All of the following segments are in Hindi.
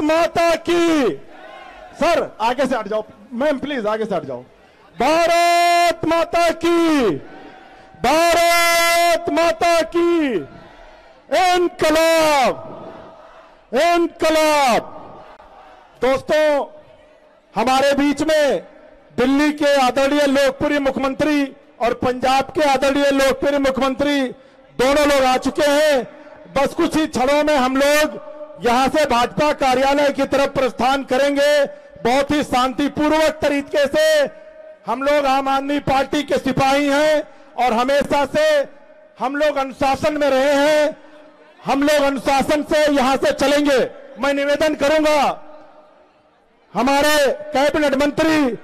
माता की। सर आगे से हट जाओ, मैम प्लीज आगे से हट जाओ। भारत माता की, भारत माता की। इनकलाब, इनकलाब। दोस्तों, हमारे बीच में दिल्ली के आदरणीय लोकप्रिय मुख्यमंत्री और पंजाब के आदरणीय लोकप्रिय मुख्यमंत्री दोनों लोग आ चुके हैं। बस कुछ ही क्षणों में हम लोग यहां से भाजपा कार्यालय की तरफ प्रस्थान करेंगे। बहुत ही शांतिपूर्वक तरीके से हम लोग आम आदमी पार्टी के सिपाही हैं और हमेशा से हम लोग अनुशासन में रहे हैं। हम लोग अनुशासन से यहां से चलेंगे। मैं निवेदन करूंगा हमारे कैबिनेट मंत्री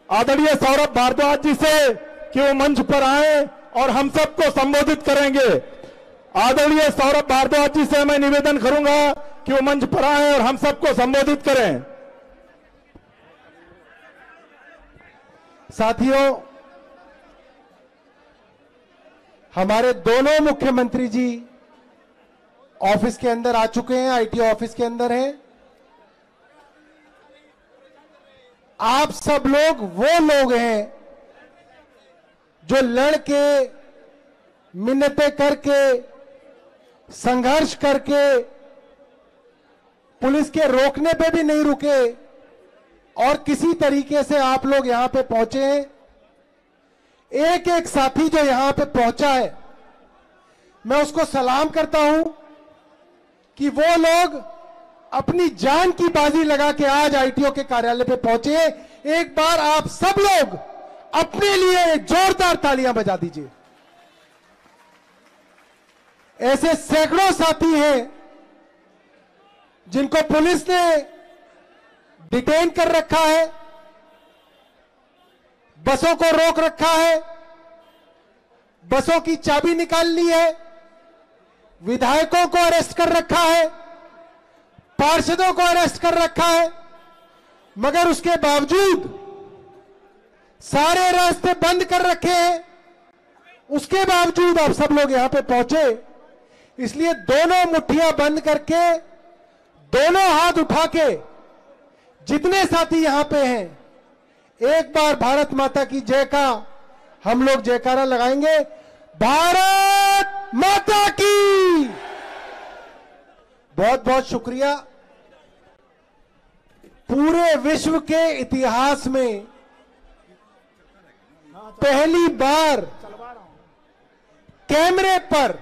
आदरणीय सौरभ भारद्वाज जी से कि वो मंच पर आए और हम सबको संबोधित करेंगे। आदरणीय सौरभ भारद्वाज जी से मैं निवेदन करूंगा कि वो मंच पर आए और हम सबको संबोधित करें। साथियों, हमारे दोनों मुख्यमंत्री जी ऑफिस के अंदर आ चुके हैं, आईटी ऑफिस के अंदर हैं। आप सब लोग वो लोग हैं जो लड़ के, मिन्नतें करके, संघर्ष करके पुलिस के रोकने पे भी नहीं रुके और किसी तरीके से आप लोग यहां पे पहुंचे हैं। एक एक साथी जो यहां पे पहुंचा है, मैं उसको सलाम करता हूं कि वो लोग अपनी जान की बाजी लगा के आज आईटीओ के कार्यालय पे पहुंचे हैं। एक बार आप सब लोग अपने लिए जोरदार तालियां बजा दीजिए। ऐसे सैकड़ों साथी हैं जिनको पुलिस ने डिटेन कर रखा है, बसों को रोक रखा है, बसों की चाबी निकाल ली है, विधायकों को अरेस्ट कर रखा है, पार्षदों को अरेस्ट कर रखा है, मगर उसके बावजूद सारे रास्ते बंद कर रखे हैं। उसके बावजूद आप सब लोग यहां पे पहुंचे। इसलिए दोनों मुट्ठियां बंद करके, दोनों हाथ उठा के जितने साथी यहां पे हैं, एक बार भारत माता की जय का हम लोग जयकारा लगाएंगे। भारत माता की। बहुत बहुत शुक्रिया। पूरे विश्व के इतिहास में पहली बार कैमरे पर,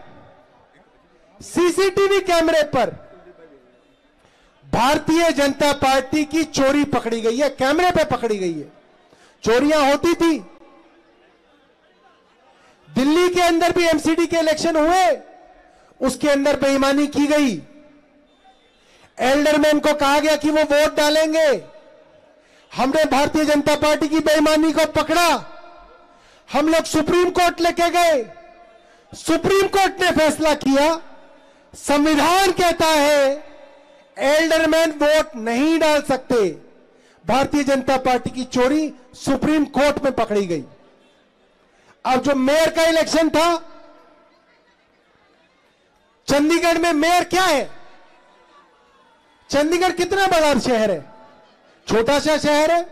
सीसीटीवी कैमरे पर भारतीय जनता पार्टी की चोरी पकड़ी गई है। कैमरे पे पकड़ी गई है। चोरियां होती थी, दिल्ली के अंदर भी एमसीडी के इलेक्शन हुए, उसके अंदर बेईमानी की गई। एल्डरमैन को कहा गया कि वो वोट डालेंगे। हमने भारतीय जनता पार्टी की बेईमानी को पकड़ा। हम लोग सुप्रीम कोर्ट लेके गए। सुप्रीम कोर्ट ने फैसला किया, संविधान कहता है एल्डरमैन वोट नहीं डाल सकते। भारतीय जनता पार्टी की चोरी सुप्रीम कोर्ट में पकड़ी गई। अब जो मेयर का इलेक्शन था, चंडीगढ़ में मेयर क्या है? चंडीगढ़ कितना बड़ा शहर है? छोटा सा शहर है।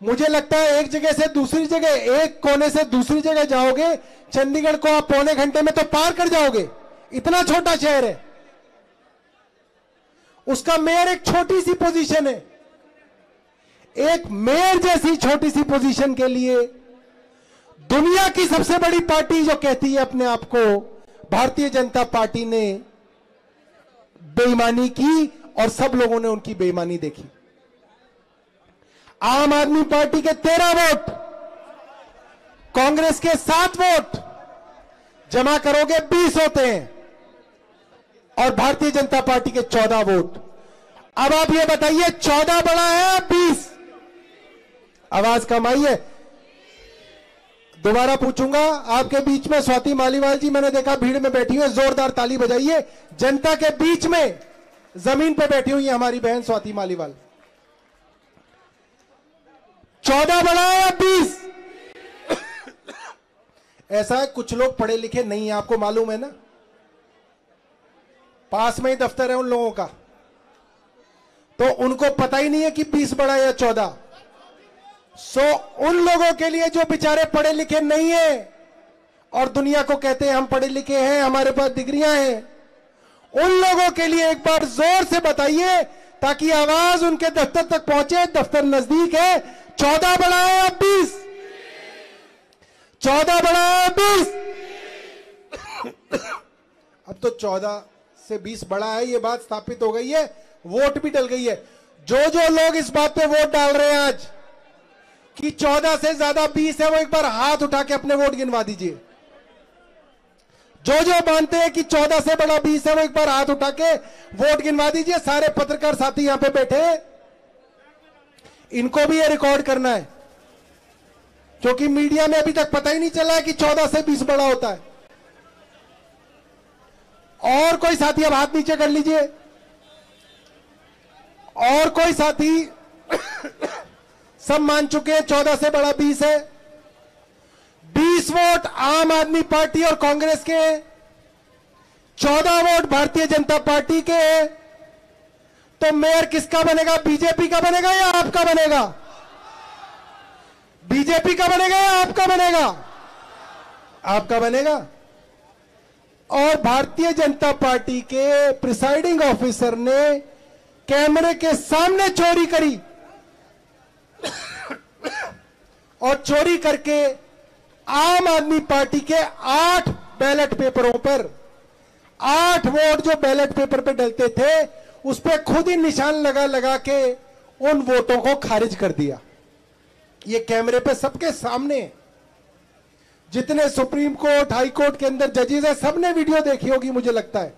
मुझे लगता है एक जगह से दूसरी जगह, एक कोने से दूसरी जगह जाओगे, चंडीगढ़ को आप पौने घंटे में तो पार कर जाओगे। इतना छोटा शहर है। उसका मेयर एक छोटी सी पोजीशन है। एक मेयर जैसी छोटी सी पोजीशन के लिए दुनिया की सबसे बड़ी पार्टी जो कहती है अपने आप को, भारतीय जनता पार्टी ने बेईमानी की और सब लोगों ने उनकी बेईमानी देखी। आम आदमी पार्टी के 13 वोट, कांग्रेस के 7 वोट जमा करोगे 20 होते हैं और भारतीय जनता पार्टी के 14 वोट। अब आप ये बताइए 14 बड़ा है या 20? आवाज कम आई है। दोबारा पूछूंगा आपके बीच में स्वाति मालीवाल जी, मैंने देखा भीड़ में बैठी हुई है, जोरदार ताली बजाइए। जनता के बीच में जमीन पर बैठी हुई है हमारी बहन स्वाति मालीवाल। 14 बड़ा है या 20? ऐसा है, कुछ लोग पढ़े लिखे नहीं है, आपको मालूम है ना। पास में ही दफ्तर है उन लोगों का, तो उनको पता ही नहीं है कि 20 बड़ा या 14। सो उन लोगों के लिए जो बेचारे पढ़े लिखे नहीं है और दुनिया को कहते हैं हम पढ़े लिखे हैं, हमारे पास डिग्रियां हैं, उन लोगों के लिए एक बार जोर से बताइए ताकि आवाज उनके दफ्तर तक पहुंचे। दफ्तर नजदीक है। 14 बड़ा है अब 20, 14 बड़ा है 20। अब तो 14 से 20 बड़ा है, ये बात स्थापित हो गई है, वोट भी डल गई है। जो जो लोग इस बात पे वोट डाल रहे हैं आज कि 14 से ज्यादा 20 है, वो एक बार हाथ उठा के अपने वोट गिनवा दीजिए। जो जो मानते हैं कि 14 से बड़ा 20 है, वो एक बार हाथ उठा के वोट गिनवा दीजिए। सारे पत्रकार साथी यहां पे बैठे हैं, इनको भी ये रिकॉर्ड करना है, क्योंकि मीडिया में अभी तक पता ही नहीं चला है कि 14 से 20 बड़ा होता है। और कोई साथी अब हाथ नीचे कर लीजिए। और कोई साथी? सब मान चुके हैं 14 से बड़ा 20 है। 20 वोट आम आदमी पार्टी और कांग्रेस के हैं, 14 वोट भारतीय जनता पार्टी के हैं। तो मेयर किसका बनेगा? बीजेपी का बनेगा या आपका बनेगा? बीजेपी का बनेगा या आपका बनेगा? आपका बनेगा। और भारतीय जनता पार्टी के प्रिसाइडिंग ऑफिसर ने कैमरे के सामने चोरी करी और चोरी करके आम आदमी पार्टी के 8 बैलेट पेपरों पर 8 वोट जो बैलेट पेपर पे डलते थे, उस पर खुद ही निशान लगा लगा के उन वोटों को खारिज कर दिया। ये कैमरे पे सबके सामने, जितने सुप्रीम कोर्ट, हाई कोर्ट के अंदर जजेस हैं, सबने वीडियो देखी होगी मुझे लगता है।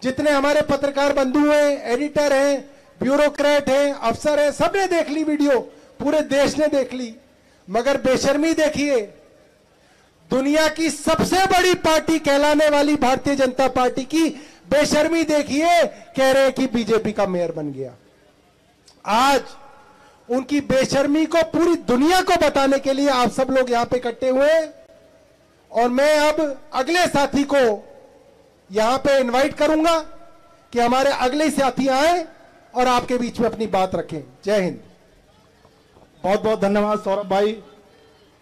जितने हमारे पत्रकार बंधु हैं, एडिटर हैं, ब्यूरोक्रेट हैं, अफसर हैं, सबने देख ली वीडियो, पूरे देश ने देख ली। मगर बेशर्मी देखिए, दुनिया की सबसे बड़ी पार्टी कहलाने वाली भारतीय जनता पार्टी की बेशर्मी देखिए, कह रहे हैं कि बीजेपी का मेयर बन गया। आज उनकी बेशर्मी को पूरी दुनिया को बताने के लिए आप सब लोग यहां पे इकट्ठे हुए हैं। और मैं अब अगले साथी को यहां पे इनवाइट करूंगा कि हमारे अगले साथी आए और आपके बीच में अपनी बात रखें। जय हिंद। बहुत बहुत धन्यवाद सौरभ भाई।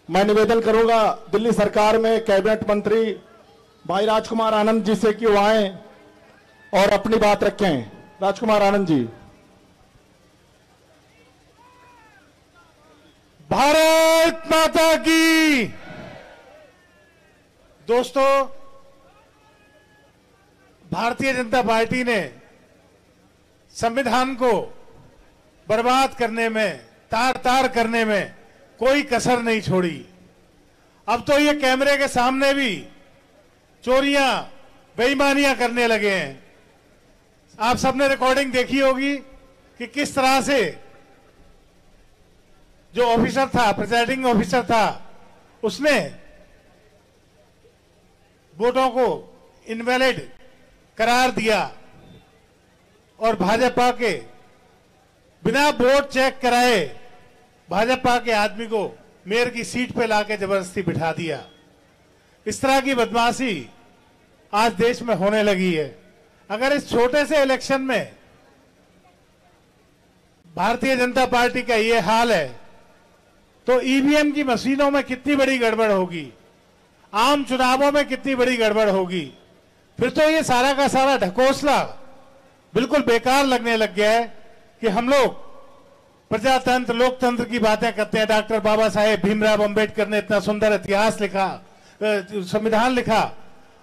मैं निवेदन करूंगा दिल्ली सरकार में कैबिनेट मंत्री भाई राजकुमार आनंद जी से कि वो आए और अपनी बात रखें। राजकुमार आनंद जी। भारत माता की। दोस्तों, भारतीय जनता पार्टी ने संविधान को बर्बाद करने में, तार तार करने में कोई कसर नहीं छोड़ी। अब तो ये कैमरे के सामने भी चोरियां, बेईमानियां करने लगे हैं। आप सबने रिकॉर्डिंग देखी होगी कि किस तरह से जो ऑफिसर था, प्रिसाइडिंग ऑफिसर था, उसने वोटों को इनवैलिड करार दिया और भाजपा के बिना वोट चेक कराए भाजपा के आदमी को मेयर की सीट पे लाके जबरदस्ती बिठा दिया। इस तरह की बदमाशी आज देश में होने लगी है। अगर इस छोटे से इलेक्शन में भारतीय जनता पार्टी का ये हाल है, तो ईवीएम की मशीनों में कितनी बड़ी गड़बड़ होगी, आम चुनावों में कितनी बड़ी गड़बड़ होगी। फिर तो ये सारा का सारा ढकोसला बिल्कुल बेकार लगने लग गया है कि हम लोग प्रजातंत्र, लोकतंत्र की बातें करते हैं। डॉक्टर बाबा साहेब भीमराव अंबेडकर ने इतना सुंदर इतिहास लिखा, संविधान लिखा,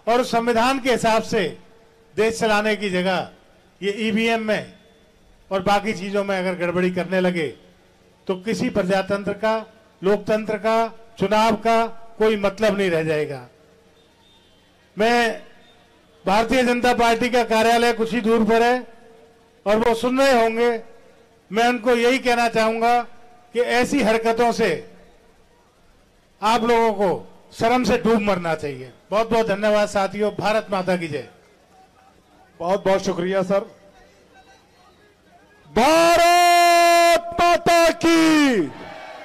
और उस संविधान के हिसाब से देश चलाने की जगह ये ईवीएम में और बाकी चीजों में अगर गड़बड़ी करने लगे तो किसी प्रजातंत्र का, लोकतंत्र का, चुनाव का कोई मतलब नहीं रह जाएगा। मैं भारतीय जनता पार्टी का कार्यालय कुछ ही दूर पर है और वो सुन रहे होंगे। मैं उनको यही कहना चाहूंगा कि ऐसी हरकतों से आप लोगों को शर्म से डूब मरना चाहिए। बहुत बहुत धन्यवाद साथियों। भारत माता की जय। बहुत बहुत शुक्रिया सर। भारत माता की।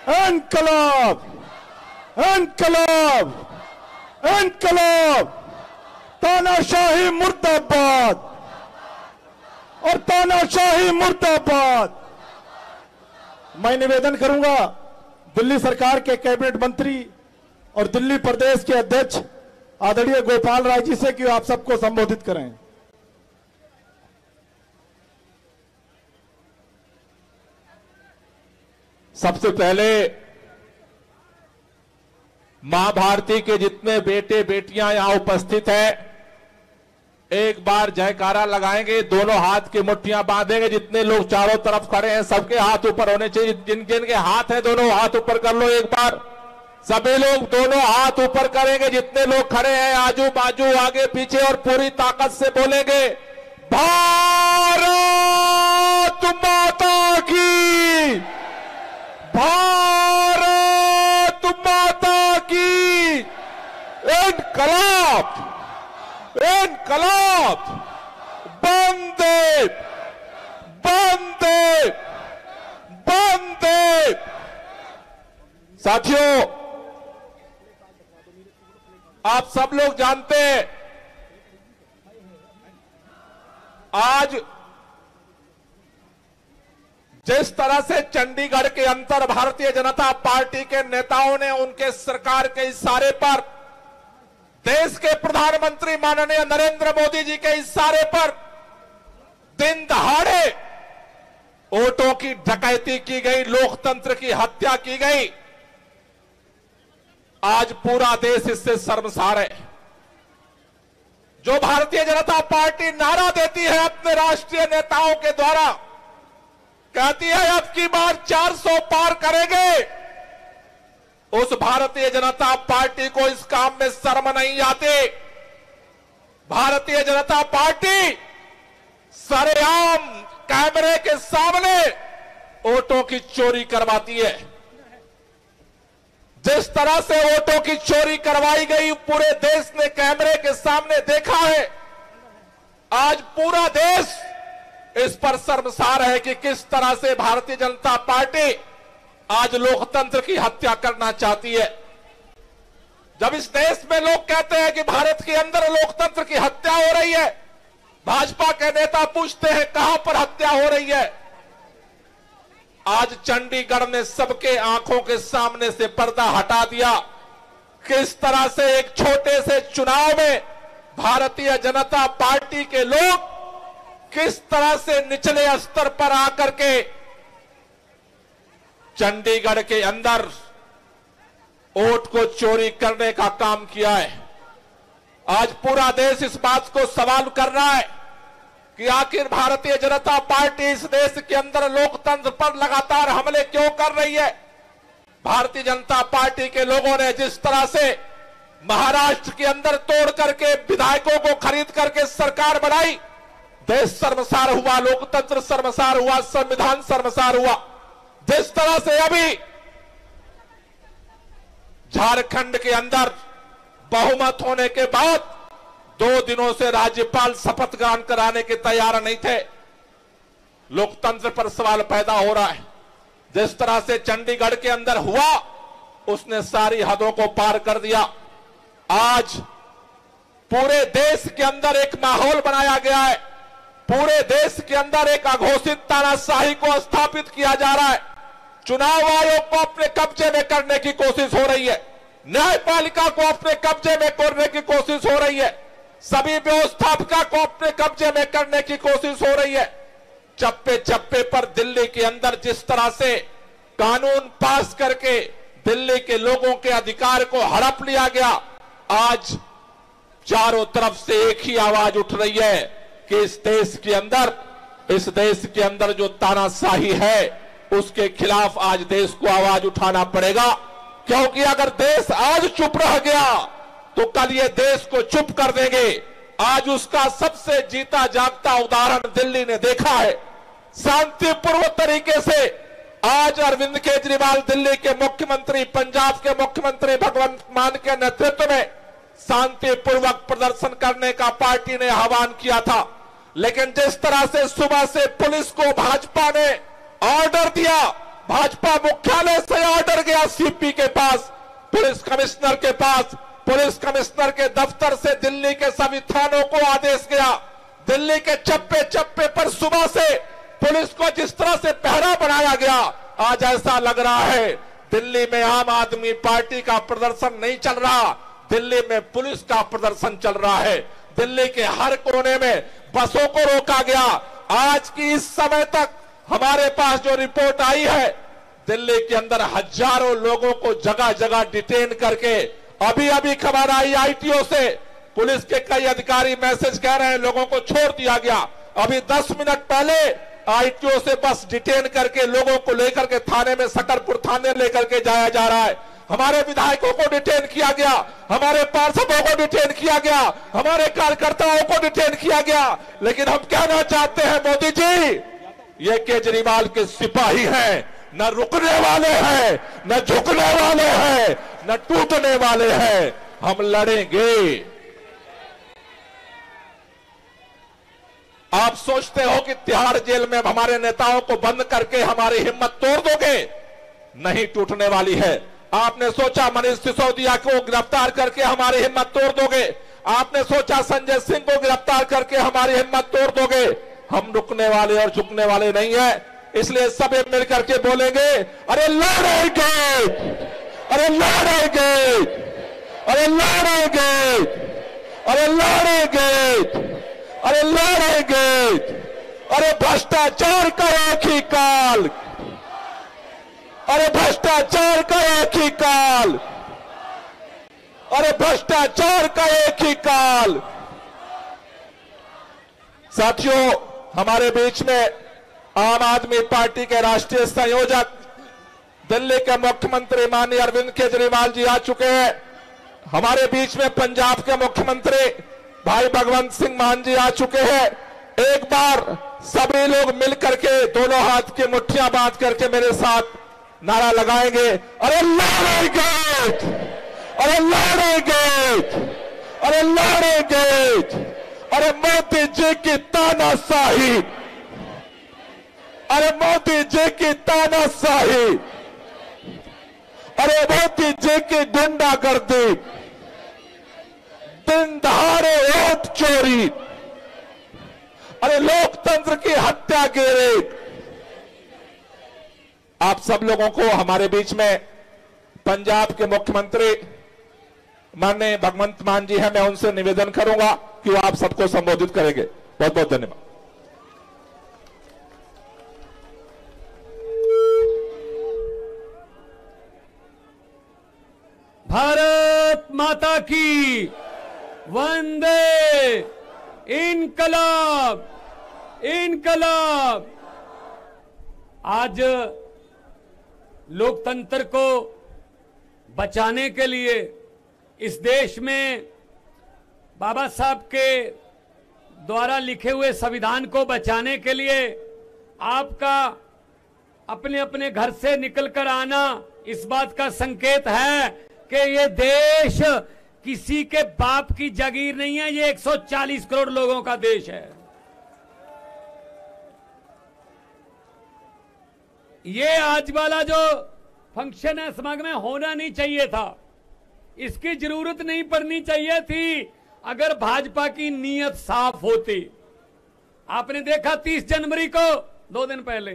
इनकलाब, इनकलाब, इनकलाब, तानाशाही मुर्दाबाद। और तानाशाही मुर्दाबाद। मैं निवेदन करूंगा दिल्ली सरकार के कैबिनेट मंत्री और दिल्ली प्रदेश के अध्यक्ष आदरणीय गोपाल राय जी से कि आप सबको संबोधित करें। सबसे पहले मां भारती के जितने बेटे बेटियां यहां उपस्थित हैं, एक बार जयकारा लगाएंगे, दोनों हाथ की मुट्ठियां बांधेंगे। जितने लोग चारों तरफ खड़े हैं सबके हाथ ऊपर होने चाहिए। जिन जिन के हाथ हैं दोनों हाथ ऊपर कर लो एक बार। सभी लोग दोनों हाथ ऊपर करेंगे। जितने लोग खड़े हैं आजू बाजू आगे पीछे और पूरी ताकत से बोलेंगे भारत माता की, भारत माता की। इनकलाब, इनकलाब, वंदे, वंदे, वंदे। साथियों, आप सब लोग जानते हैं आज जिस तरह से चंडीगढ़ के अंदर भारतीय जनता पार्टी के नेताओं ने उनके सरकार के इशारे पर, देश के प्रधानमंत्री माननीय नरेंद्र मोदी जी के इशारे पर दिन दहाड़े वोटों की डकैती की गई, लोकतंत्र की हत्या की गई। आज पूरा देश इससे शर्मसार है। जो भारतीय जनता पार्टी नारा देती है अपने राष्ट्रीय नेताओं के द्वारा, कहती है अब की बार 400 पार करेंगे, उस भारतीय जनता पार्टी को इस काम में शर्म नहीं आती। भारतीय जनता पार्टी सरेआम कैमरे के सामने वोटों की चोरी करवाती है। जिस तरह से वोटों की चोरी करवाई गई पूरे देश ने कैमरे के सामने देखा है। आज पूरा देश इस पर शर्मसार है कि किस तरह से भारतीय जनता पार्टी आज लोकतंत्र की हत्या करना चाहती है। जब इस देश में लोग कहते हैं कि भारत के अंदर लोकतंत्र की हत्या हो रही है, भाजपा के नेता पूछते हैं कहां पर हत्या हो रही है। आज चंडीगढ़ ने सबके आंखों के सामने से पर्दा हटा दिया। किस तरह से एक छोटे से चुनाव में भारतीय जनता पार्टी के लोग किस तरह से निचले स्तर पर आकर के चंडीगढ़ के अंदर वोट को चोरी करने का काम किया है। आज पूरा देश इस बात को सवाल कर रहा है कि आखिर भारतीय जनता पार्टी इस देश के अंदर लोकतंत्र पर लगातार हमले क्यों कर रही है। भारतीय जनता पार्टी के लोगों ने जिस तरह से महाराष्ट्र के अंदर तोड़ करके विधायकों को खरीद करके सरकार बनाई, देश शर्मसार हुआ, लोकतंत्र शर्मसार हुआ, संविधान शर्मसार हुआ। जिस तरह से अभी झारखंड के अंदर बहुमत होने के बाद 2 दिनों से राज्यपाल शपथ ग्रहण कराने के तैयार नहीं थे, लोकतंत्र पर सवाल पैदा हो रहा है। जिस तरह से चंडीगढ़ के अंदर हुआ उसने सारी हदों को पार कर दिया। आज पूरे देश के अंदर एक माहौल बनाया गया है। पूरे देश के अंदर एक अघोषित तानाशाही को स्थापित किया जा रहा है। चुनाव आयोग को अपने कब्जे में करने की कोशिश हो रही है। न्यायपालिका को अपने कब्जे में करने की कोशिश हो रही है। सभी व्यवस्थापिका को अपने कब्जे में करने की कोशिश हो रही है। चप्पे चप्पे पर दिल्ली के अंदर जिस तरह से कानून पास करके दिल्ली के लोगों के अधिकार को हड़प लिया गया, आज चारों तरफ से एक ही आवाज उठ रही है कि इस देश के अंदर जो तानाशाही है उसके खिलाफ आज देश को आवाज उठाना पड़ेगा। क्योंकि अगर देश आज चुप रह गया तो कल ये देश को चुप कर देंगे। आज उसका सबसे जीता जागता उदाहरण दिल्ली ने देखा है। शांतिपूर्व तरीके से आज अरविंद केजरीवाल दिल्ली के मुख्यमंत्री, पंजाब के मुख्यमंत्री भगवंत मान के नेतृत्व में शांतिपूर्वक प्रदर्शन करने का पार्टी ने आह्वान किया था। लेकिन जिस तरह से सुबह से पुलिस को भाजपा ने ऑर्डर दिया, भाजपा मुख्यालय से ऑर्डर गया सीपी के पास, पुलिस कमिश्नर के पास, पुलिस कमिश्नर के दफ्तर से दिल्ली के सभी थानों को आदेश गया। दिल्ली के चप्पे चप्पे पर सुबह से पुलिस को जिस तरह से पहरा बनाया गया, आज ऐसा लग रहा है दिल्ली में आम आदमी पार्टी का प्रदर्शन नहीं चल रहा, दिल्ली में पुलिस का प्रदर्शन चल रहा है। दिल्ली के हर कोने में बसों को रोका गया। आज की इस समय तक हमारे पास जो रिपोर्ट आई है, दिल्ली के अंदर हजारों लोगों को जगह जगह डिटेन करके, अभी अभी खबर आई आईटीओ से, पुलिस के कई अधिकारी मैसेज कह रहे हैं लोगों को छोड़ दिया गया। अभी 10 मिनट पहले आईटीओ से बस डिटेन करके लोगों को लेकर के थाने में, सकरपुर थाने लेकर के जाया जा रहा है। हमारे विधायकों को डिटेन किया गया, हमारे पार्षदों को डिटेन किया गया, हमारे कार्यकर्ताओं को डिटेन किया गया। लेकिन हम कहना चाहते हैं मोदी जी, ये केजरीवाल के सिपाही हैं, न रुकने वाले हैं, न झुकने वाले हैं, न टूटने वाले हैं। हम लड़ेंगे। आप सोचते हो कि तिहाड़ जेल में हमारे नेताओं को बंद करके हमारी हिम्मत तोड़ दोगे? नहीं टूटने वाली है। आपने सोचा मनीष सिसोदिया को गिरफ्तार करके हमारी हिम्मत तोड़ दोगे? आपने सोचा संजय सिंह को गिरफ्तार करके हमारी हिम्मत तोड़ दोगे? हम रुकने वाले और झुकने वाले नहीं है। इसलिए सब मिलकर के बोलेंगे, अरे लड़ेंगे, अरे लड़ेंगे, अरे लड़ेंगे, अरे लड़ेंगे, अरे लड़ेंगे। अरे भ्रष्टाचार का एक ही काल, अरे भ्रष्टाचार का एक ही काल, अरे भ्रष्टाचार का एक ही काल। साथियों, हमारे बीच में आम आदमी पार्टी के राष्ट्रीय संयोजक, दिल्ली के मुख्यमंत्री माननीय अरविंद केजरीवाल जी आ चुके हैं। हमारे बीच में पंजाब के मुख्यमंत्री भाई भगवंत सिंह मान जी आ चुके हैं। एक बार सभी लोग मिलकर के दोनों हाथ की मुट्ठियां बांध करके मेरे साथ नारा लगाएंगे, अरे लड़ेंगे, अरे लड़ेंगे, अरे लड़ेंगे। अरे मोदी जी की तानाशाही, अरे मोदी जी की तानाशाही, अरे मोदी जी की गुंडागर्दी, दिन दहाड़े वोट चोरी, अरे लोकतंत्र की हत्या के रेट। आप सब लोगों को हमारे बीच में पंजाब के मुख्यमंत्री माननीय भगवंत मान जी हैं, मैं उनसे निवेदन करूंगा कि वो आप सबको संबोधित करेंगे। बहुत बहुत धन्यवाद। भारत माता की वंदे, इनकलाब, इनकलाब। आज लोकतंत्र को बचाने के लिए इस देश में बाबा साहब के द्वारा लिखे हुए संविधान को बचाने के लिए आपका अपने अपने घर से निकलकर आना इस बात का संकेत है कि ये देश किसी के बाप की जागीर नहीं है, ये 140 करोड़ लोगों का देश है। ये आज वाला जो फंक्शन है समागम में होना नहीं चाहिए था, इसकी जरूरत नहीं पड़नी चाहिए थी अगर भाजपा की नीयत साफ होती। आपने देखा 30 जनवरी को 2 दिन पहले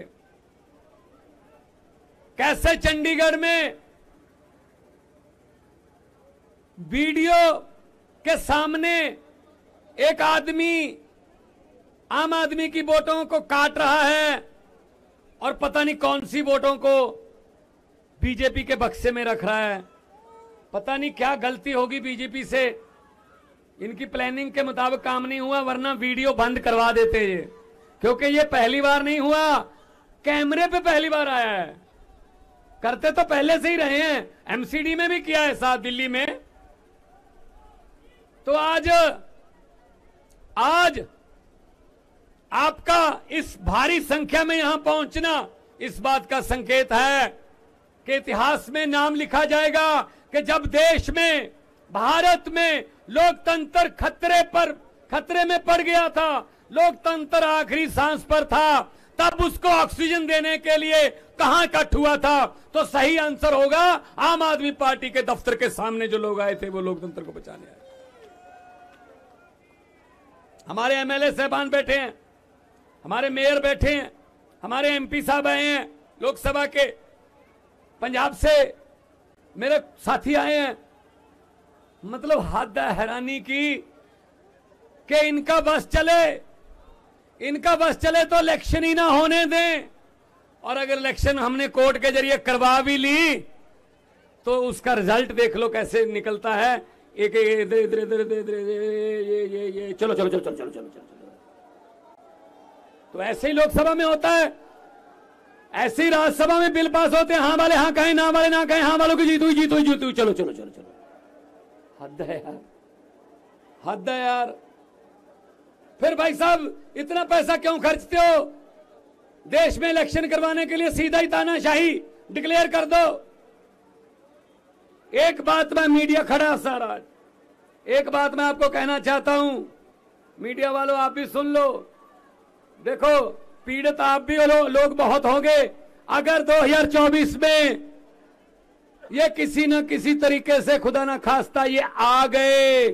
कैसे चंडीगढ़ में वीडियो के सामने एक आदमी आम आदमी की वोटों को काट रहा है और पता नहीं कौन सी वोटों को बीजेपी के बक्से में रख रहा है। पता नहीं क्या गलती होगी बीजेपी से, इनकी प्लानिंग के मुताबिक काम नहीं हुआ, वरना वीडियो बंद करवा देते ये, क्योंकि ये पहली बार नहीं हुआ, कैमरे पे पहली बार आया है। करते तो पहले से ही रहे हैं, एमसीडी में भी किया है साथ दिल्ली में। तो आज आपका इस भारी संख्या में यहां पहुंचना इस बात का संकेत है कि इतिहास में नाम लिखा जाएगा कि जब देश में, भारत में लोकतंत्र खतरे में पड़ गया था, लोकतंत्र आखिरी सांस पर था, तब उसको ऑक्सीजन देने के लिए कहां इकट्ठ हुआ था? तो सही आंसर होगा आम आदमी पार्टी के दफ्तर के सामने जो लोग आए थे वो लोकतंत्र को बचाने आए। हमारे एमएलए साहबान बैठे हैं, हमारे मेयर बैठे हैं, हमारे एमपी साहब आए हैं लोकसभा के, पंजाब से मेरे साथी आए हैं। मतलब हद है हैरानी की कि इनका बस चले तो इलेक्शन ही ना होने दें, और अगर इलेक्शन हमने कोर्ट के जरिए करवा भी ली तो उसका रिजल्ट देख लो कैसे निकलता है। एक इधर इधर इधर इधर ये चलो चलो चलो चलो चलो चलो चलो। तो ऐसे ही लोकसभा में होता है, ऐसे ही राज्यसभा में बिल पास होते हैं, हाँ वाले हाँ कहें, ना वाले ना कहें, हाँ वालों की जीत हुई जीत हुई जीत हुई, चलो चलो चलो चलो। हद है यार, हद है यार। फिर भाई साहब इतना पैसा क्यों खर्चते हो? देश में इलेक्शन करवाने के लिए सीधा ही तानाशाही डिक्लेयर कर दो। एक बात मैं मीडिया खड़ा सारा, एक बात मैं आपको कहना चाहता हूं, मीडिया वालों आप भी सुन लो। देखो पीड़ित आप भी लोग बहुत होंगे। अगर 2024 में ये किसी न किसी तरीके से खुदा ना खास्ता ये आ गए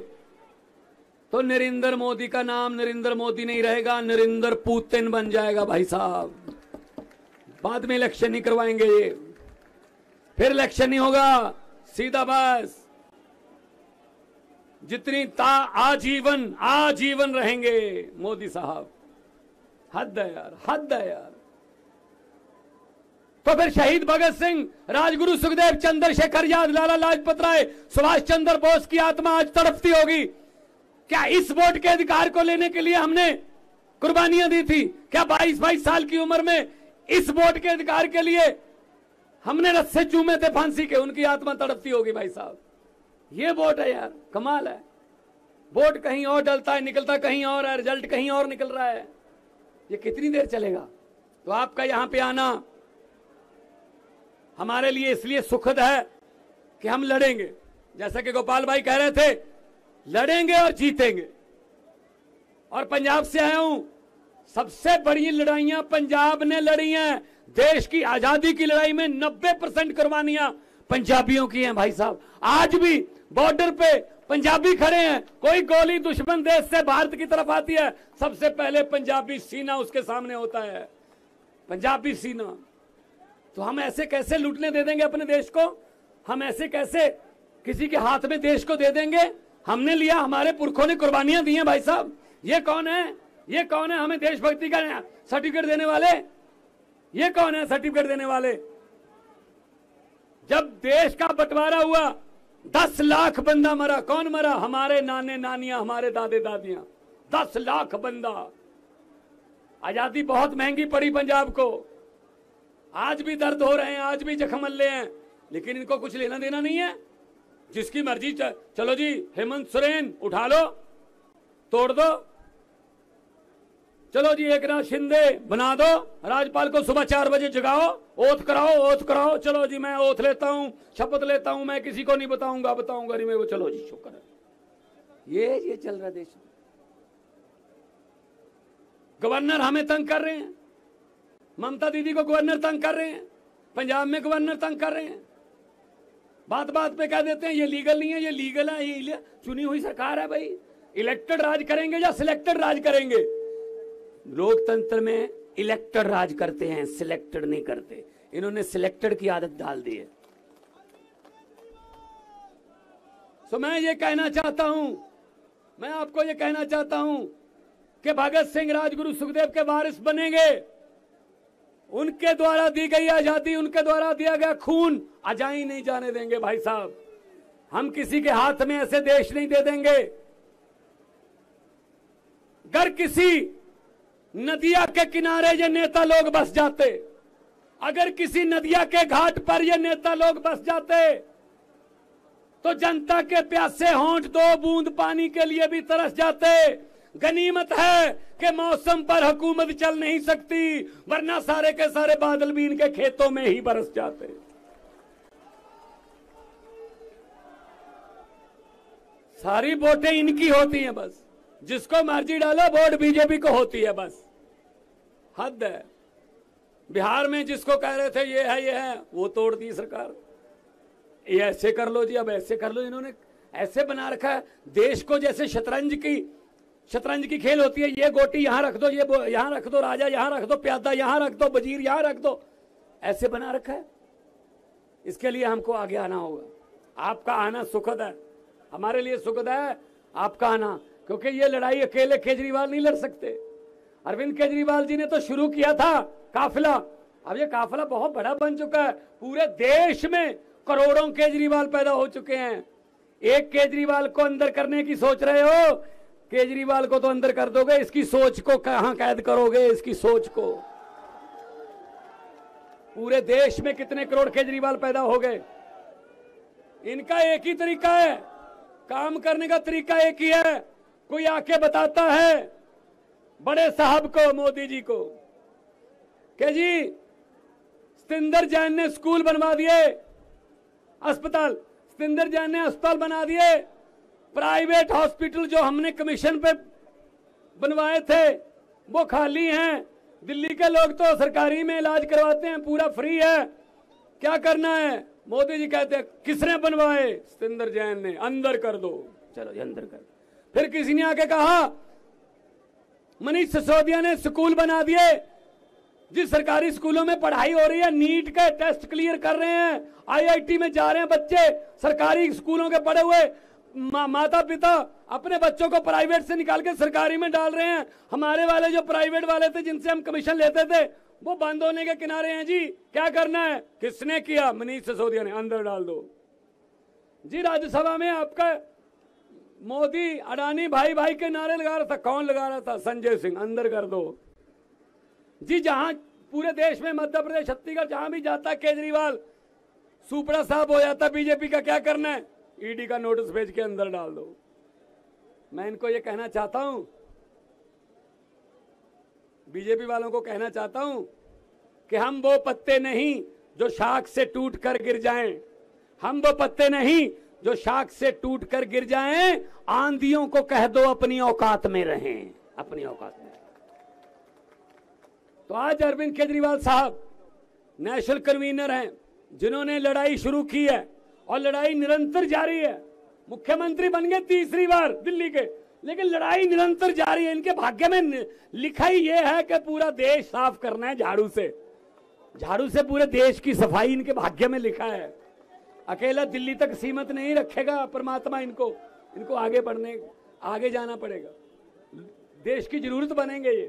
तो नरेंद्र मोदी का नाम नरेंद्र मोदी नहीं रहेगा, नरेंद्र पुतिन बन जाएगा भाई साहब। बाद में इलेक्शन नहीं करवाएंगे ये, फिर इलेक्शन नहीं होगा, सीधा बस जितनी आजीवन आजीवन रहेंगे मोदी साहब। हद है यार, हद है यार। तो फिर शहीद भगत सिंह, राजगुरु सुखदेव, चंद्रशेखर आजाद, लाला लाजपत राय, सुभाष चंद्र बोस की आत्मा आज तड़पती होगी। क्या इस वोट के अधिकार को लेने के लिए हमने कुर्बानियां दी थी? क्या 22-22 साल की उम्र में इस वोट के अधिकार के लिए हमने रस्से चूमे थे फांसी के? उनकी आत्मा तड़पती होगी भाई साहब। ये वोट है यार, कमाल है। वोट कहीं और डलता है, निकलता कहीं और है, रिजल्ट कहीं और निकल रहा है। ये कितनी देर चलेगा? तो आपका यहां पे आना हमारे लिए इसलिए सुखद है कि हम लड़ेंगे, जैसा कि गोपाल भाई कह रहे थे, लड़ेंगे और जीतेंगे। और पंजाब से आया हूं, सबसे बड़ी लड़ाइयां पंजाब ने लड़ी हैं। देश की आजादी की लड़ाई में 90% कुर्बानियां पंजाबियों की हैं भाई साहब। आज भी बॉर्डर पे पंजाबी खड़े हैं, कोई गोली दुश्मन देश से भारत की तरफ आती है, सबसे पहले पंजाबी सीना उसके सामने होता है, पंजाबी सीना। तो हम ऐसे कैसे लूटने दे देंगे अपने देश को? हम ऐसे कैसे किसी के हाथ में देश को दे देंगे? हमने लिया, हमारे पुरखों ने कुर्बानियां दी हैं भाई साहब। ये कौन है? ये कौन है हमें देशभक्ति का सर्टिफिकेट देने वाले? ये कौन है सर्टिफिकेट देने वाले? जब देश का बंटवारा हुआ 10 लाख बंदा मरा। कौन मरा? हमारे नाने नानियां, हमारे दादे दादियां। 10 लाख बंदा। आजादी बहुत महंगी पड़ी पंजाब को। आज भी दर्द हो रहे हैं, आज भी जख्म मल्ले हैं, लेकिन इनको कुछ लेना देना नहीं है। जिसकी मर्जी चलो जी, हेमंत सोरेन उठा लो, तोड़ दो। चलो जी एकनाथ शिंदे बना दो, राज्यपाल को सुबह 4 बजे जगाओ, ओथ कराओ, ओथ कराओ। चलो जी मैं ओथ लेता हूं, शपथ लेता हूं, मैं किसी को नहीं बताऊंगा नहीं मैं वो। चलो जी शुक्र है। ये चल रहा देश में। गवर्नर हमें तंग कर रहे हैं, ममता दीदी को गवर्नर तंग कर रहे हैं, पंजाब में गवर्नर तंग कर रहे हैं। बात बात पे कह देते हैं ये लीगल नहीं है, ये लीगल है, ये चुनी हुई सरकार है भाई। इलेक्टेड राज करेंगे या सिलेक्टेड राज करेंगे? लोकतंत्र में इलेक्टेड राज करते हैं, सिलेक्टेड नहीं करते। इन्होंने सिलेक्टेड की आदत डाल दी है। तो मैं ये कहना चाहता हूं, मैं आपको ये कहना चाहता हूं कि भगत सिंह, राजगुरु सुखदेव के वारिस बनेंगे। उनके द्वारा दी गई आजादी, उनके द्वारा दिया गया खून अजाई नहीं जाने देंगे भाई साहब। हम किसी के हाथ में ऐसे देश नहीं दे देंगे। अगर किसी नदिया के किनारे ये नेता लोग बस जाते, अगर किसी नदिया के घाट पर ये नेता लोग बस जाते, तो जनता के प्यासे होंठ 2 बूंद पानी के लिए भी तरस जाते। गनीमत है कि मौसम पर हुकूमत चल नहीं सकती, वरना सारे के सारे बादल भी इनके खेतों में ही बरस जाते। सारी वोटें इनकी होती हैं, बस जिसको मर्जी डालो वोट बीजेपी को होती है, बस। हद है। बिहार में जिसको कह रहे थे ये है, वो तोड़ दी सरकार। ये ऐसे कर लो जी, अब ऐसे कर लो। इन्होंने ऐसे बना रखा है देश को जैसे शतरंज की शतरंज की खेल होती है, ये गोटी यहां रख दो, ये यहां रख दो, राजा यहां रख दो, प्यादा यहां रख दो, वजीर यहां रख दो, ऐसे बना रखा है। इसके लिए हमको आगे आना होगा। आपका आना सुखद है, हमारे लिए सुखद है आपका आना, क्योंकि ये लड़ाई अकेले केजरीवाल नहीं लड़ सकते। अरविंद केजरीवाल जी ने तो शुरू किया था काफिला, अब ये काफिला बहुत बड़ा बन चुका है। पूरे देश में करोड़ों केजरीवाल पैदा हो चुके हैं। एक केजरीवाल को अंदर करने की सोच रहे हो, केजरीवाल को तो अंदर कर दोगे, इसकी सोच को कहां कैद करोगे? इसकी सोच को पूरे देश में कितने करोड़ केजरीवाल पैदा हो गए। इनका एक ही तरीका है, काम करने का तरीका एक ही है। कोई आके बताता है बड़े साहब को, मोदी जी को, कि जी सतिंदर जैन ने स्कूल बनवा दिए, अस्पताल, सतिंदर जैन ने अस्पताल बना दिए, प्राइवेट हॉस्पिटल जो हमने कमीशन पे बनवाए थे वो खाली हैं, दिल्ली के लोग तो सरकारी में इलाज करवाते हैं, पूरा फ्री है, क्या करना है? मोदी जी कहते हैं किसने बनवाए? सतिंदर जैन ने, अंदर कर दो। चलो जी अंदर कर। फिर किसी ने आके कहा मनीष सिसोदिया ने स्कूल बना दिए, जिस सरकारी स्कूलों में पढ़ाई हो रही है, नीट के टेस्ट क्लियर कर रहे हैं, आईआईटी में जा रहे हैं बच्चे, सरकारी स्कूलों के पढ़े हुए माता पिता अपने बच्चों को प्राइवेट से निकाल के सरकारी में डाल रहे हैं। हमारे वाले जो प्राइवेट वाले थे जिनसे हम कमीशन लेते थे वो बंद होने के किनारे हैं जी, क्या करना है? किसने किया? मनीष सिसोदिया ने, अंदर डाल दो जी। राज्यसभा में आपका मोदी अडानी भाई भाई के नारे लगा रहा था, कौन लगा रहा था? संजय सिंह, अंदर कर दो जी। जहां पूरे देश में मध्य प्रदेश छत्तीसगढ़ जहां भी जाता केजरीवाल सुपड़ा साहब हो जाता बीजेपी का, क्या करना है? ईडी का नोटिस भेज के अंदर डाल दो। मैं इनको ये कहना चाहता हूं, बीजेपी वालों को कहना चाहता हूं कि हम वो पत्ते नहीं जो शाख से टूट कर गिर जाएं, हम वो पत्ते नहीं जो शाख से टूट कर गिर जाएं। आंधियों को कह दो अपनी औकात में रहें, अपनी औकात में। तो आज अरविंद केजरीवाल साहब नेशनल कन्वीनर हैं, जिन्होंने लड़ाई शुरू की है और लड़ाई निरंतर जारी है। मुख्यमंत्री बन गए तीसरी बार दिल्ली के, लेकिन लड़ाई निरंतर जारी है। इनके भाग्य में लिखा ही ये है कि पूरा देश साफ करना है झाड़ू से, झाड़ू से पूरे देश की सफाई इनके भाग्य में लिखा है। अकेला दिल्ली तक सीमित नहीं रखेगा परमात्मा इनको, इनको आगे बढ़ने, आगे जाना पड़ेगा, देश की जरूरत बनेंगे ये।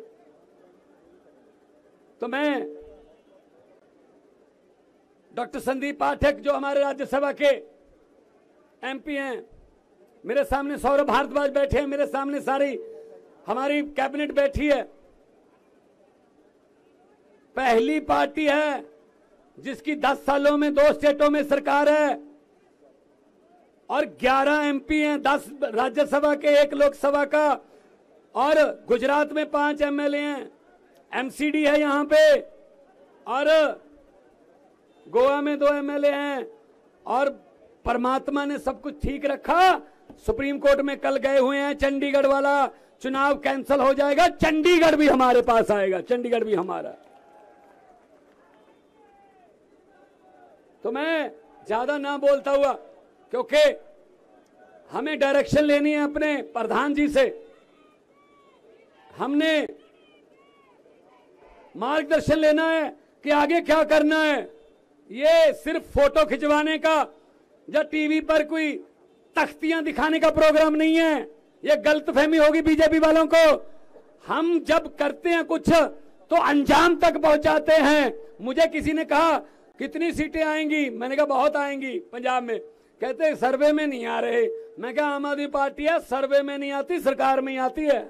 तो मैं डॉक्टर संदीप पाठक जो हमारे राज्यसभा के एमपी हैं, मेरे सामने सौरभ भारद्वाज बैठे हैं, मेरे सामने सारी हमारी कैबिनेट बैठी है। पहली पार्टी है जिसकी 10 सालों में 2 स्टेटों में सरकार है और 11 एमपी हैं, 10 राज्यसभा के, 1 लोकसभा का, और गुजरात में 5 एमएलए हैं, एमसीडी है यहां पे, और गोवा में 2 एमएलए हैं। और परमात्मा ने सब कुछ ठीक रखा। सुप्रीम कोर्ट में कल गए हुए हैं, चंडीगढ़ वाला चुनाव कैंसिल हो जाएगा, चंडीगढ़ भी हमारे पास आएगा, चंडीगढ़ भी हमारा। तो मैं ज्यादा ना बोलता हुआ, क्योंकि हमें डायरेक्शन लेनी है अपने प्रधान जी से, हमने मार्गदर्शन लेना है कि आगे क्या करना है। ये सिर्फ फोटो खिंचवाने का या टीवी पर कोई तख्तियां दिखाने का प्रोग्राम नहीं है। ये गलतफहमी होगी बीजेपी वालों को। हम जब करते हैं कुछ तो अंजाम तक पहुंचाते हैं। मुझे किसी ने कहा कितनी सीटें आएंगी, मैंने कहा बहुत आएंगी पंजाब में। कहते सर्वे में नहीं आ रहे। मैं कहा आम आदमी पार्टी है, सर्वे में नहीं आती, सरकार में ही आती है।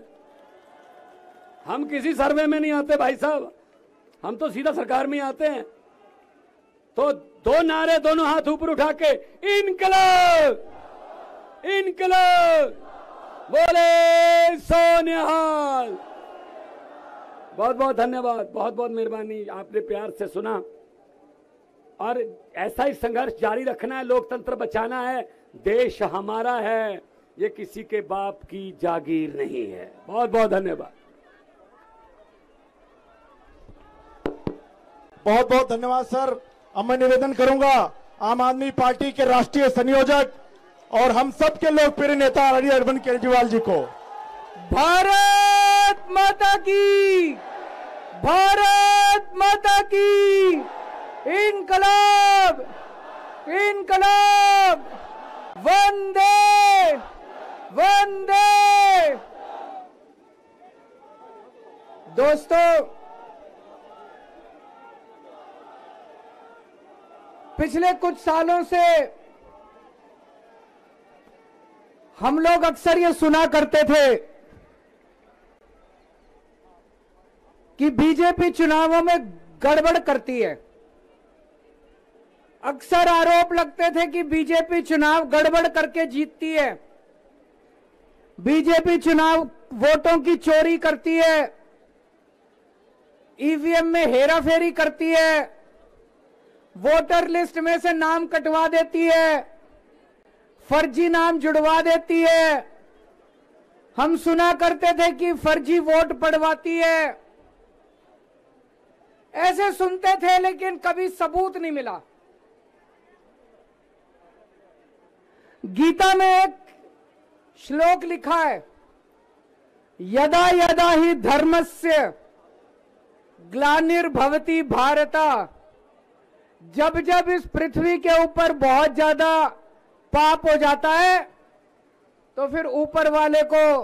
हम किसी सर्वे में नहीं आते भाई साहब, हम तो सीधा सरकार में आते हैं। तो 2 नारे दोनों हाथ ऊपर उठा के, इनकलाब इनकलाब, बोले सोनिहाल। बहुत बहुत धन्यवाद, बहुत बहुत मेहरबानी, आपने प्यार से सुना और ऐसा ही संघर्ष जारी रखना है। लोकतंत्र बचाना है, देश हमारा है, ये किसी के बाप की जागीर नहीं है। बहुत बहुत धन्यवाद। बहुत बहुत धन्यवाद सर। अब मैं निवेदन करूंगा आम आदमी पार्टी के राष्ट्रीय संयोजक और हम सब के लोकप्रिय नेता आदरणीय अरविंद केजरीवाल जी को भारत माता की, भारत माता की, इनकलाब, इनकलाब, वंदे वंदे। दोस्तों, पिछले कुछ सालों से हम लोग अक्सर ये सुना करते थे कि बीजेपी चुनावों में गड़बड़ करती है। अक्सर आरोप लगते थे कि बीजेपी चुनाव गड़बड़ करके जीतती है, बीजेपी चुनाव वोटों की चोरी करती है, ईवीएम में हेराफेरी करती है, वोटर लिस्ट में से नाम कटवा देती है, फर्जी नाम जुड़वा देती है। हम सुना करते थे कि फर्जी वोट पड़वाती है। ऐसे सुनते थे, लेकिन कभी सबूत नहीं मिला। गीता में एक श्लोक लिखा है, यदा यदा ही धर्मस्य ग्लानिर्भवति भारत। जब जब इस पृथ्वी के ऊपर बहुत ज्यादा पाप हो जाता है तो फिर ऊपर वाले को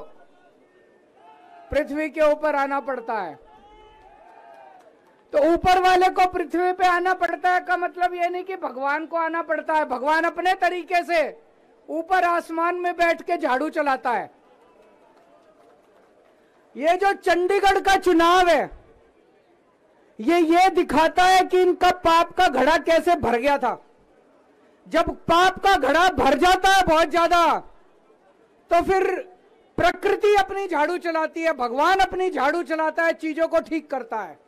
पृथ्वी के ऊपर आना पड़ता है। तो ऊपर वाले को पृथ्वी पे आना पड़ता है का मतलब यह नहीं कि भगवान को आना पड़ता है। भगवान अपने तरीके से ऊपर आसमान में बैठ के झाड़ू चलाता है। ये जो चंडीगढ़ का चुनाव है, ये दिखाता है कि इनका पाप का घड़ा कैसे भर गया था। जब पाप का घड़ा भर जाता है बहुत ज्यादा, तो फिर प्रकृति अपनी झाड़ू चलाती है, भगवान अपनी झाड़ू चलाता है, चीजों को ठीक करता है।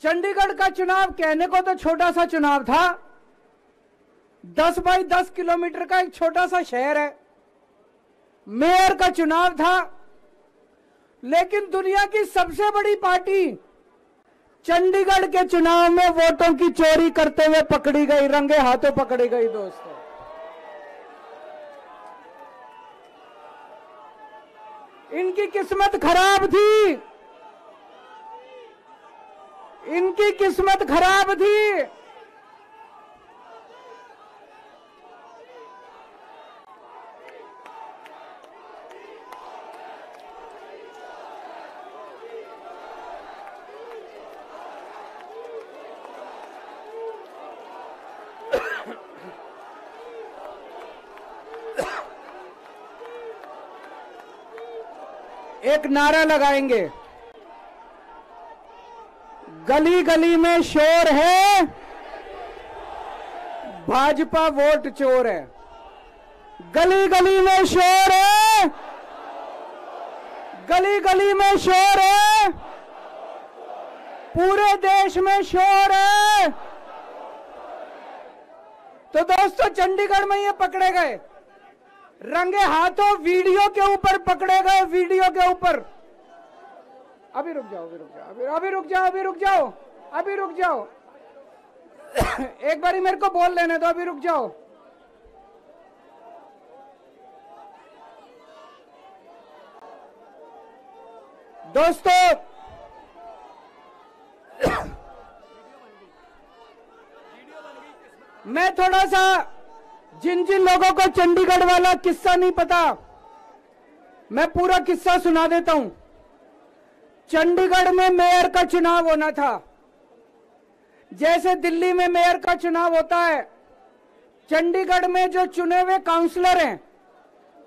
चंडीगढ़ का चुनाव कहने को तो छोटा सा चुनाव था, 10 बाई 10 किलोमीटर का एक छोटा सा शहर है, मेयर का चुनाव था, लेकिन दुनिया की सबसे बड़ी पार्टी चंडीगढ़ के चुनाव में वोटों की चोरी करते हुए पकड़ी गई, रंगे हाथों पकड़ी गई। दोस्तों, इनकी किस्मत खराब थी, इनकी किस्मत खराब थी। एक नारा लगाएंगे, गली गली में शोर है, भाजपा वोट चोर है। गली गली में शोर है, गली गली में शोर है, पूरे देश में शोर है। तो दोस्तों, चंडीगढ़ में ये पकड़े गए, रंगे हाथों वीडियो के ऊपर पकड़े गए, वीडियो के ऊपर। अभी रुक जाओ, अभी रुक जाओ, अभी रुक जाओ, अभी रुक जाओ, अभी रुक जाओ। एक बारी मेरे को बोल लेने दो, अभी रुक जाओ। दोस्तों, मैं थोड़ा सा, जिन जिन लोगों को चंडीगढ़ वाला किस्सा नहीं पता, मैं पूरा किस्सा सुना देता हूं। चंडीगढ़ में मेयर का चुनाव होना था, जैसे दिल्ली में मेयर का चुनाव होता है। चंडीगढ़ में जो चुने हुए काउंसलर हैं,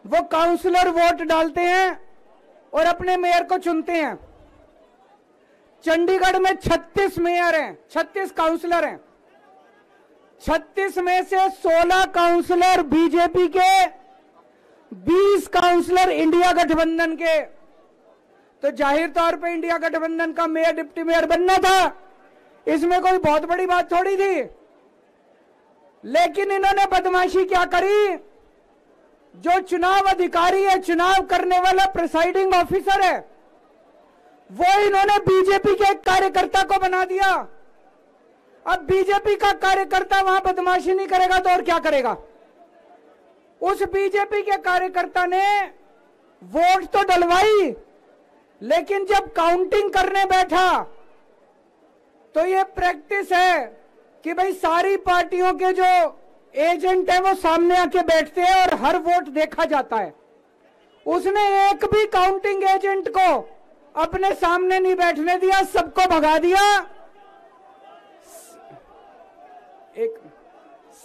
वो काउंसलर वोट डालते हैं और अपने मेयर को चुनते हैं। चंडीगढ़ में 36 मेयर हैं, 36 काउंसलर हैं। 36 में से 16 काउंसलर बीजेपी के, 20 काउंसलर इंडिया गठबंधन के। तो जाहिर तौर पे इंडिया गठबंधन का मेयर डिप्टी मेयर बनना था, इसमें कोई बहुत बड़ी बात थोड़ी थी। लेकिन इन्होंने बदमाशी क्या करी, जो चुनाव अधिकारी है, चुनाव करने वाला प्रिसाइडिंग ऑफिसर है, वो इन्होंने बीजेपी के एक कार्यकर्ता को बना दिया। अब बीजेपी का कार्यकर्ता वहां बदमाशी नहीं करेगा तो और क्या करेगा। उस बीजेपी के कार्यकर्ता ने वोट तो डलवाई, लेकिन जब काउंटिंग करने बैठा तो ये प्रैक्टिस है कि भाई सारी पार्टियों के जो एजेंट है वो सामने आके बैठते हैं और हर वोट देखा जाता है। उसने एक भी काउंटिंग एजेंट को अपने सामने नहीं बैठने दिया, सबको भगा दिया,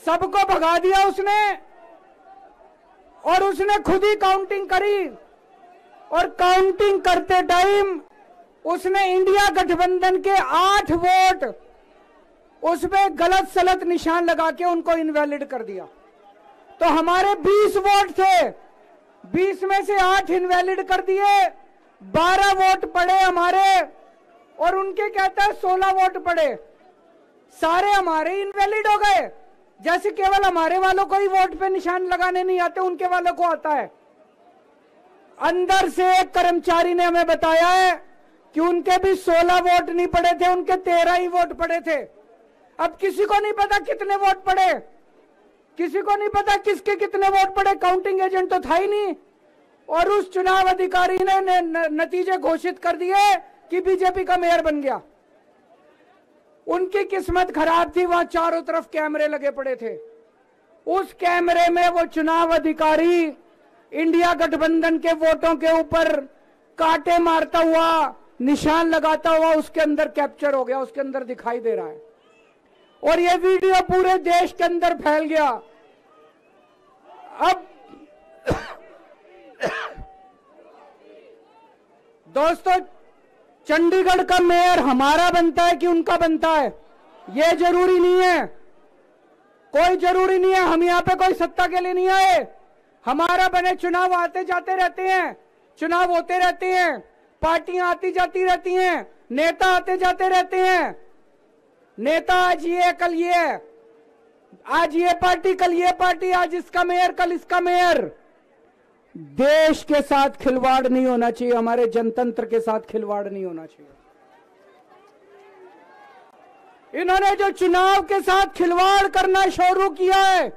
सबको भगा दिया उसने, और उसने खुद ही काउंटिंग करी। और काउंटिंग करते टाइम उसने इंडिया गठबंधन के 8 वोट उसमें गलत सलत निशान लगा के उनको इनवैलिड कर दिया। तो हमारे 20 वोट थे, 20 में से 8 इनवैलिड कर दिए, 12 वोट पड़े हमारे, और उनके कहता है 16 वोट पड़े, सारे हमारे इनवैलिड हो गए। जैसे केवल हमारे वालों को ही वोट पे निशान लगाने नहीं आते, उनके वालों को आता है। अंदर से एक कर्मचारी ने हमें बताया है कि उनके भी 16 वोट नहीं पड़े थे, उनके 13 ही वोट पड़े थे। अब किसी को नहीं पता कितने वोट पड़े, किसी को नहीं पता किसके कितने वोट पड़े, काउंटिंग एजेंट तो था ही नहीं। और उस चुनाव अधिकारी ने नतीजे घोषित कर दिए कि बीजेपी का मेयर बन गया। उनकी किस्मत खराब थी, वहां चारों तरफ कैमरे लगे पड़े थे। उस कैमरे में वो चुनाव अधिकारी इंडिया गठबंधन के वोटों के ऊपर कांटे मारता हुआ, निशान लगाता हुआ उसके अंदर कैप्चर हो गया, उसके अंदर दिखाई दे रहा है। और ये वीडियो पूरे देश के अंदर फैल गया। अब दोस्तों, चंडीगढ़ का मेयर हमारा बनता है कि उनका बनता है, ये जरूरी नहीं है, कोई जरूरी नहीं है। हम यहाँ पे कोई सत्ता के लिए नहीं आए, हमारा बने। चुनाव आते जाते रहते हैं, चुनाव होते रहते हैं, पार्टियां आती जाती रहती हैं, नेता आते जाते रहते हैं। नेता आज ये कल ये, आज ये पार्टी कल ये पार्टी, आज इसका मेयर कल इसका मेयर। देश के साथ खिलवाड़ नहीं होना चाहिए, हमारे जनतंत्र के साथ खिलवाड़ नहीं होना चाहिए। इन्होंने जो चुनाव के साथ खिलवाड़ करना शुरू किया है,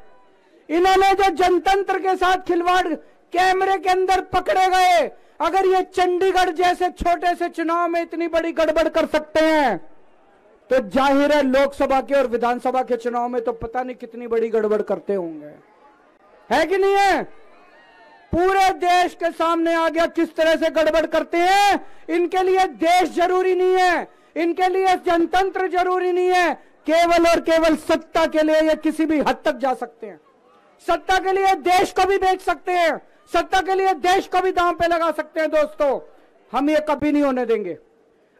इन्होंने जो जनतंत्र के साथ खिलवाड़, कैमरे के अंदर पकड़े गए। अगर ये चंडीगढ़ जैसे छोटे से चुनाव में इतनी बड़ी गड़बड़ कर सकते हैं, तो जाहिर है लोकसभा के और विधानसभा के चुनाव में तो पता नहीं कितनी बड़ी गड़बड़ करते होंगे, है कि नहीं है? पूरे देश के सामने आ गया किस तरह से गड़बड़ करते हैं। इनके लिए देश जरूरी नहीं है, इनके लिए जनतंत्र जरूरी नहीं है, केवल और केवल सत्ता के लिए ये किसी भी हद तक जा सकते हैं। सत्ता के लिए देश को भी बेच सकते हैं, सत्ता के लिए देश को भी दांव पे लगा सकते हैं। दोस्तों, हम ये कभी नहीं होने देंगे।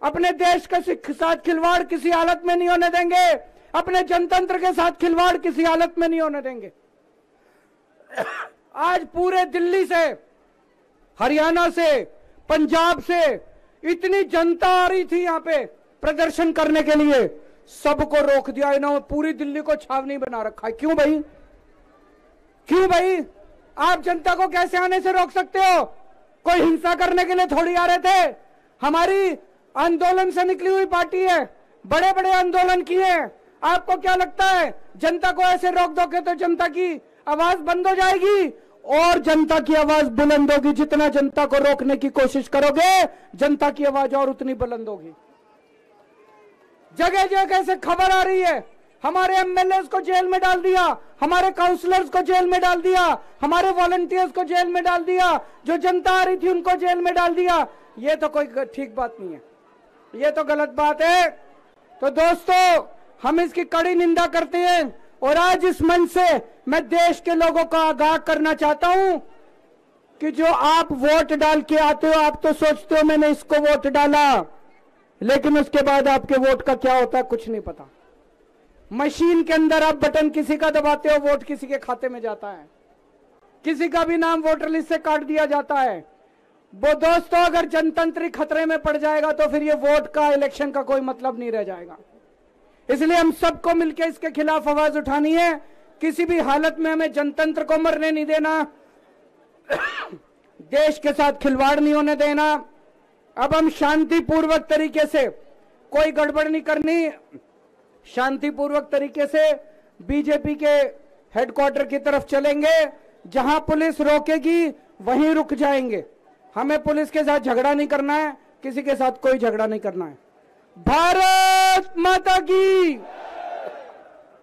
अपने देश के साथ खिलवाड़ किसी हालत में नहीं होने देंगे, अपने जनतंत्र के साथ खिलवाड़ किसी हालत में नहीं होने देंगे। आज पूरे दिल्ली से, हरियाणा से, पंजाब से इतनी जनता आ रही थी यहाँ पे प्रदर्शन करने के लिए, सबको रोक दिया इन्होंने। पूरी दिल्ली को छावनी बना रखा है। क्यों भाई, क्यों भाई? आप जनता को कैसे आने से रोक सकते हो? कोई हिंसा करने के लिए थोड़ी आ रहे थे। हमारी आंदोलन से निकली हुई पार्टी है, बड़े बड़े आंदोलन किए। आपको क्या लगता है जनता को ऐसे रोक दोगे तो जनता की आवाज बंद हो जाएगी? और जनता की आवाज बुलंद होगी। जितना जनता को रोकने की कोशिश करोगे, जनता की आवाज और उतनी बुलंद होगी। जगह जगह से खबर आ रही है, हमारे एमएलए को जेल में डाल दिया, हमारे काउंसलर्स को जेल में डाल दिया, हमारे वॉलंटियर्स को जेल में डाल दिया, जो जनता आ रही थी उनको जेल में डाल दिया। ये तो कोई ठीक बात नहीं है, ये तो गलत बात है। तो दोस्तों, हम इसकी कड़ी निंदा करते हैं। और आज इस मंच से मैं देश के लोगों को आगाह करना चाहता हूं कि जो आप वोट डाल के आते हो, आप तो सोचते हो मैंने इसको वोट डाला, लेकिन उसके बाद आपके वोट का क्या होता है कुछ नहीं पता। मशीन के अंदर आप बटन किसी का दबाते हो, वोट किसी के खाते में जाता है, किसी का भी नाम वोटर लिस्ट से काट दिया जाता है। वो दोस्तों, अगर जनतंत्र खतरे में पड़ जाएगा तो फिर ये वोट का, इलेक्शन का कोई मतलब नहीं रह जाएगा। इसलिए हम सबको मिलकर इसके खिलाफ आवाज उठानी है। किसी भी हालत में हमें जनतंत्र को मरने नहीं देना, देश के साथ खिलवाड़ नहीं होने देना। अब हम शांतिपूर्वक तरीके से, कोई गड़बड़ नहीं करनी, शांतिपूर्वक तरीके से बीजेपी के हेडक्वार्टर की तरफ चलेंगे। जहां पुलिस रोकेगी वहीं रुक जाएंगे। हमें पुलिस के साथ झगड़ा नहीं करना है, किसी के साथ कोई झगड़ा नहीं करना है। भारत माता की